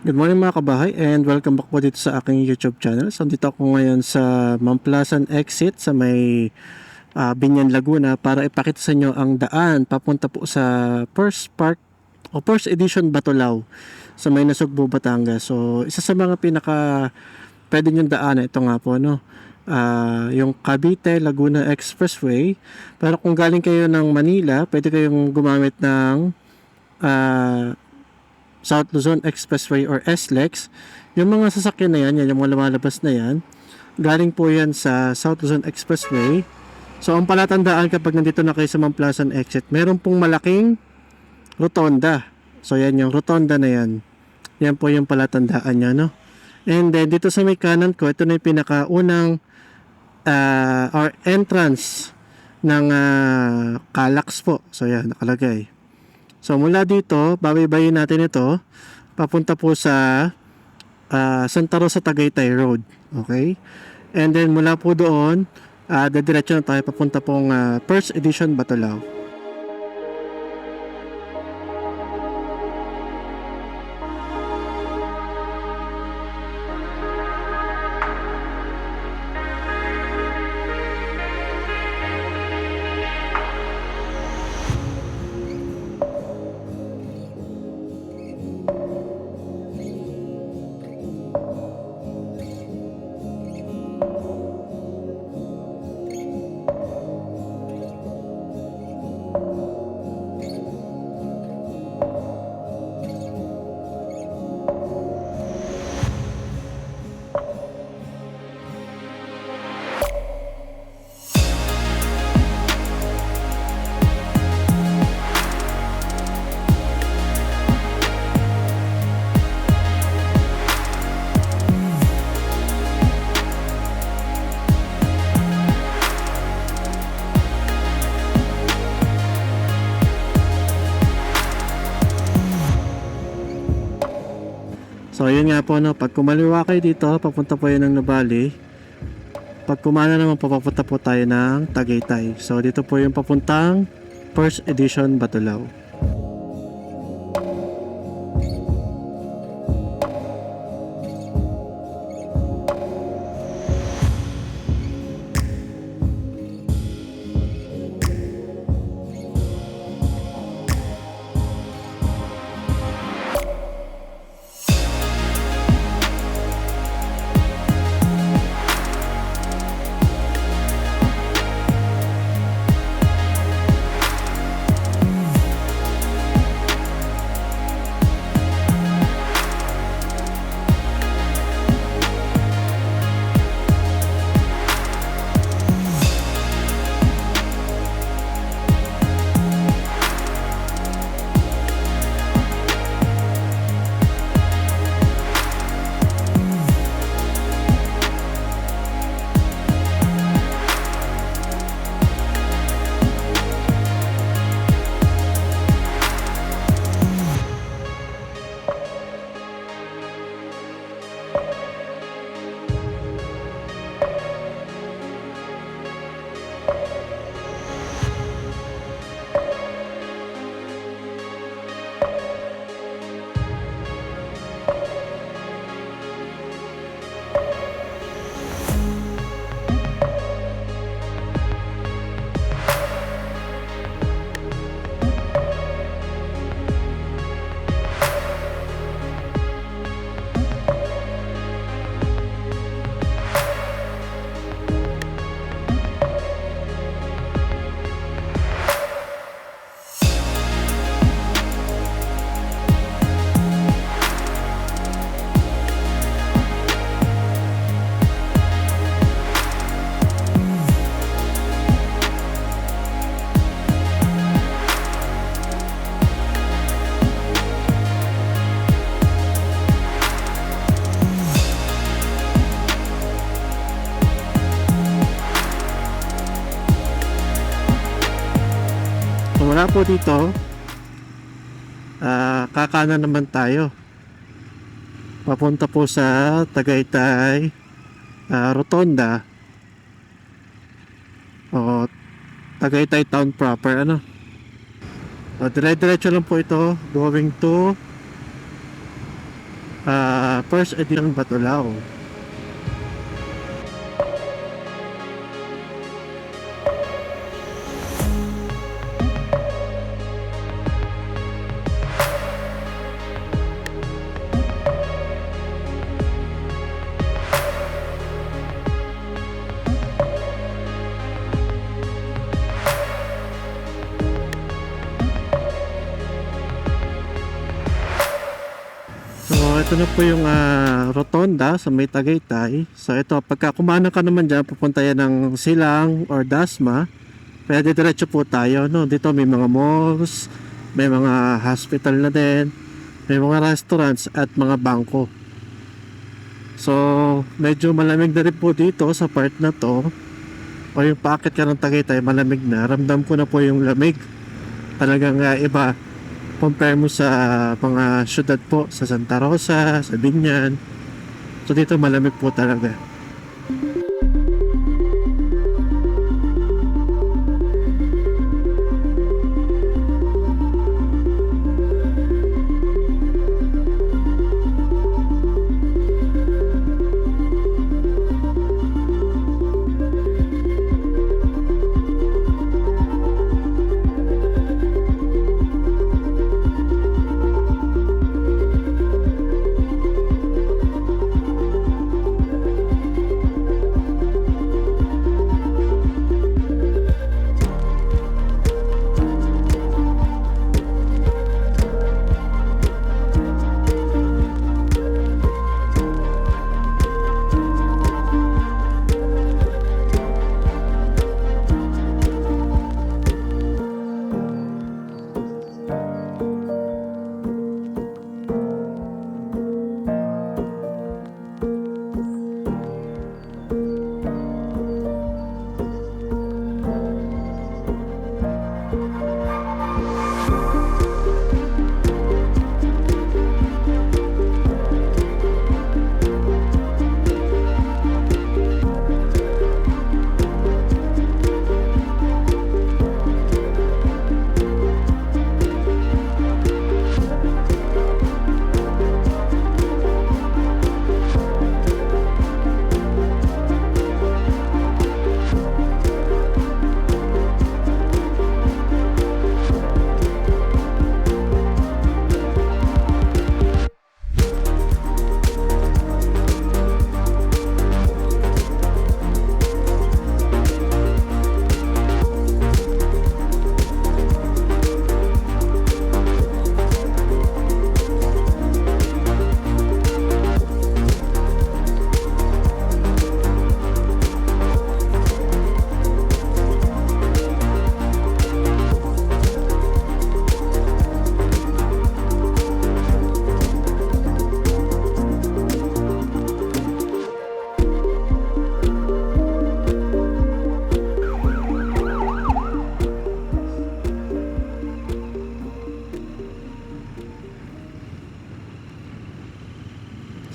Good morning mga kabahay and welcome back po dito sa aking YouTube channel. So dito ako ngayon sa Mamplasan Exit sa may Binyan, Laguna para ipakita sa inyo ang daan papunta po sa First Park o First Edition Batulao sa may Nasugbu, Batangas. So isa sa mga pinaka pwede nyo daan ito nga po yung Cavite Laguna Expressway. Pero kung galing kayo ng Manila, pwede kayong gumamit ng South Luzon Expressway or SLEX. Yung mga sasakyan na yan, yung mga lumalabas na yan, galing po yan sa South Luzon Expressway. So ang palatandaan kapag nandito na kayo sa Mamplasan Exit, meron pong malaking rotonda. So yan yung rotonda na yan. Yan po yung palatandaan nyo, no? And then dito sa may kanan ko, ito na yung pinakaunang or entrance ng Calax po. So yan, nakalagay. So mula dito, babaybayin natin ito papunta po sa Santa Rosa Tagaytay Road. Okay? And then mula po doon, diretso na tayo papunta pong First Edition Batulao. So yun nga po, no, pag kumaliwa kayo dito, papunta po yun ng Nubali. Pag kumana naman, papunta po tayo ng Tagaytay. So dito po yung papuntang First Edition Batulao. Mula po dito, kakanan naman tayo. Papunta po sa Tagaytay Rotonda o Tagaytay Town proper, ano. So, dire-diretso lang po ito going to First edition Batulao. So, ito na po yung rotonda sa may Tagaytay. So, ito, pagka kumana ka naman dyan, pupunta yan ng Silang or Dasma. Pwede diretso po tayo, no? Dito may mga malls, may mga hospital na din, may mga restaurants at mga bangko. So, medyo malamig na rin po dito sa part na to. O yung paakit ka ng Tagaytay, malamig na. Ramdam ko na po yung lamig. Talagang iba compare mo sa mga syudad po, sa Santa Rosa, sa Binyan. So dito malamig po talaga.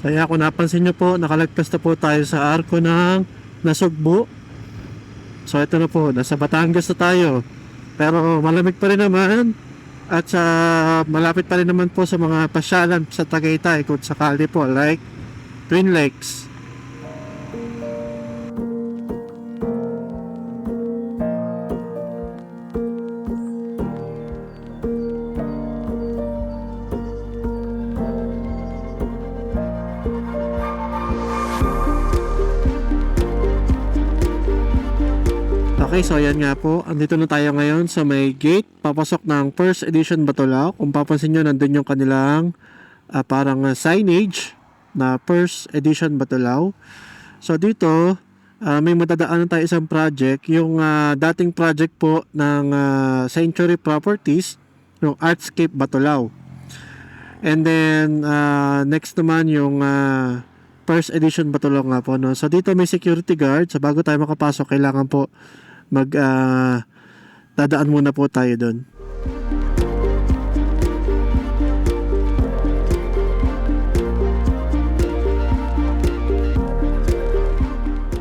Kaya kung napansin nyo po, nakalagpas na po tayo sa arko ng Nasugbu. So ito na po, nasa Batangas na tayo. Pero malamig pa rin naman. At sa malapit pa rin naman po sa mga pasyalan sa Tagaytay kung sakali po, like Twin Lakes. Okay, so ayan nga po. Andito na tayo ngayon sa may gate. Papasok ng First Edition Batulao. Kung papansin nyo, nandun yung kanilang parang signage na First Edition Batulao. So dito, may madadaanan tayo isang project. Yung dating project po ng Century Properties, yung Artscape Batulao. And then, next naman yung First Edition Batulao nga po. No? So dito may security guard. So bago tayo makapasok, kailangan po dadaan muna po tayo doon.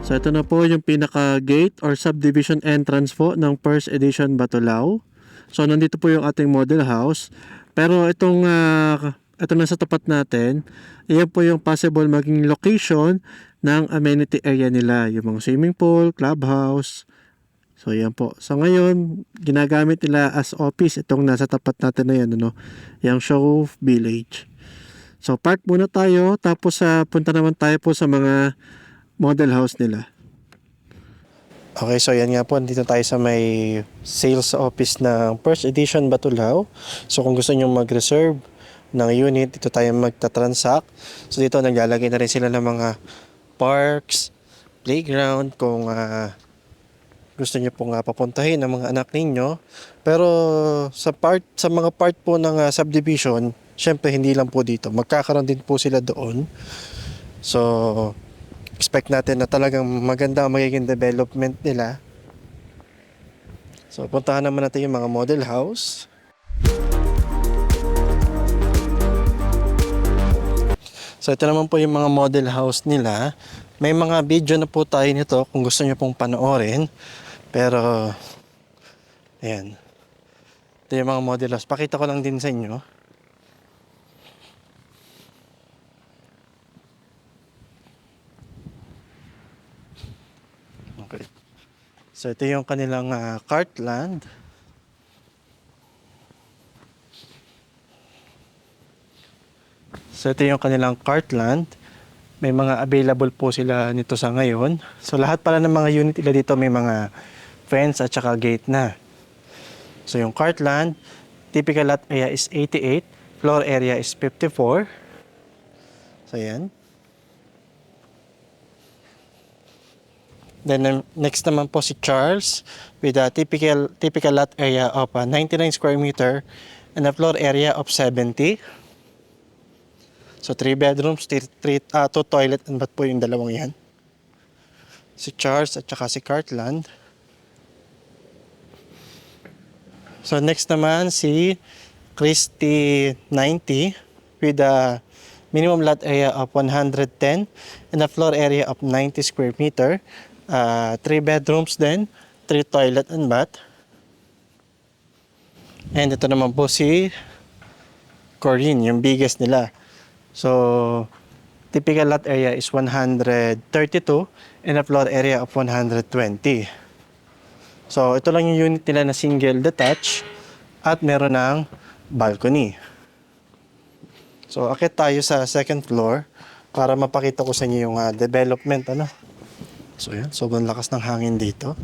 So ito na po yung pinaka gate or subdivision entrance po ng First Edition Batulao. So nandito po yung ating model house. Pero itong ito na sa tapat natin, ayan po yung possible maging location ng amenity area nila, yung mga swimming pool, clubhouse. So yan po. So ngayon, ginagamit nila as office itong nasa tapat natin na yan, ano, yung Show Village. So park muna tayo, tapos punta naman tayo po sa mga model house nila. Okay, so yan nga po, dito tayo sa may sales office ng First Edition Batulao. So kung gusto nyo mag-reserve ng unit, dito tayo magta-transact. So dito naglalagay na rin sila ng mga parks, playground, kung gusto nyo pong papuntahin ng mga anak ninyo. Pero sa mga part po ng subdivision, syempre hindi lang po dito. Magkakaroon din po sila doon. So expect natin na talagang maganda ang magiging development nila. So puntahan naman natin yung mga model house. So ito naman po yung mga model house nila. May mga video na po tayo nito kung gusto nyo pong panoorin. Pero ayan, ito yung mga model house. Pakita ko lang din sa inyo. Okay. So ito yung kanilang Cartland. So ito yung kanilang Cartland. May mga available po sila nito sa ngayon. So lahat pala ng mga unit nila dito may mga fence at saka gate na. So yung Cartland, typical lot area is 88, floor area is 54. So yan. Then next naman po si Charles with a typical lot area of 99 square meter and a floor area of 70. So 3 bedrooms, 2 toilet and bath po yung dalawang yan. Si Charles at saka si Cartland. So next naman si Christie 90 with a minimum lot area of 110 and a floor area of 90 square meter. 3 bedrooms din, 3 toilet and bath. And ito naman po si Corinne, yung biggest nila. So typical lot area is 132 and a floor area of 120. So ito lang yung unit nila na single detached at meron ng balcony. So akit tayo sa second floor para mapakita ko sa inyo yung development, ano. So yan, sobrang lakas ng hangin dito.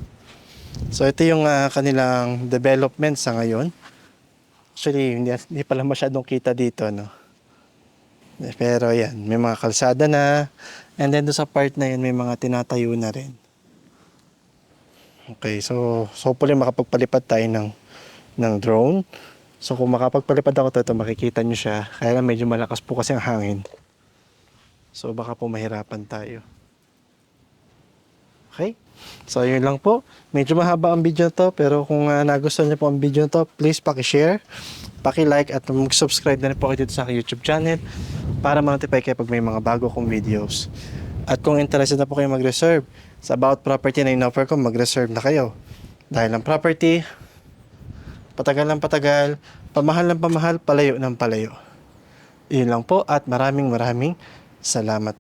So ito yung kanilang development sa ngayon. Actually, hindi pala masyadong kita dito, no. Pero yan, may mga kalsada na. And then doon sa part na yan, may mga tinatayo na rin. Okay, so hopefully makapagpalipad tayo ng drone. So kung makapagpalipad ako ito, makikita nyo siya. Kaya lang medyo malakas po kasi ang hangin. So baka po mahirapan tayo. Okay? So yun lang po. Medyo mahaba ang video na to, pero kung nagustuhan niyo po ang video na to, please paki-share, paki-like at mag-subscribe na rin po kayo dito sa aking YouTube channel para ma-notify kayo pag may mga bago kong videos. At kung interested na po kayo mag-reserve sa about property na in-offer ko, mag-reserve na kayo. Dahil ang property, patagal ng patagal, pamahal ng pamahal, palayo ng palayo. Yun lang po at maraming salamat.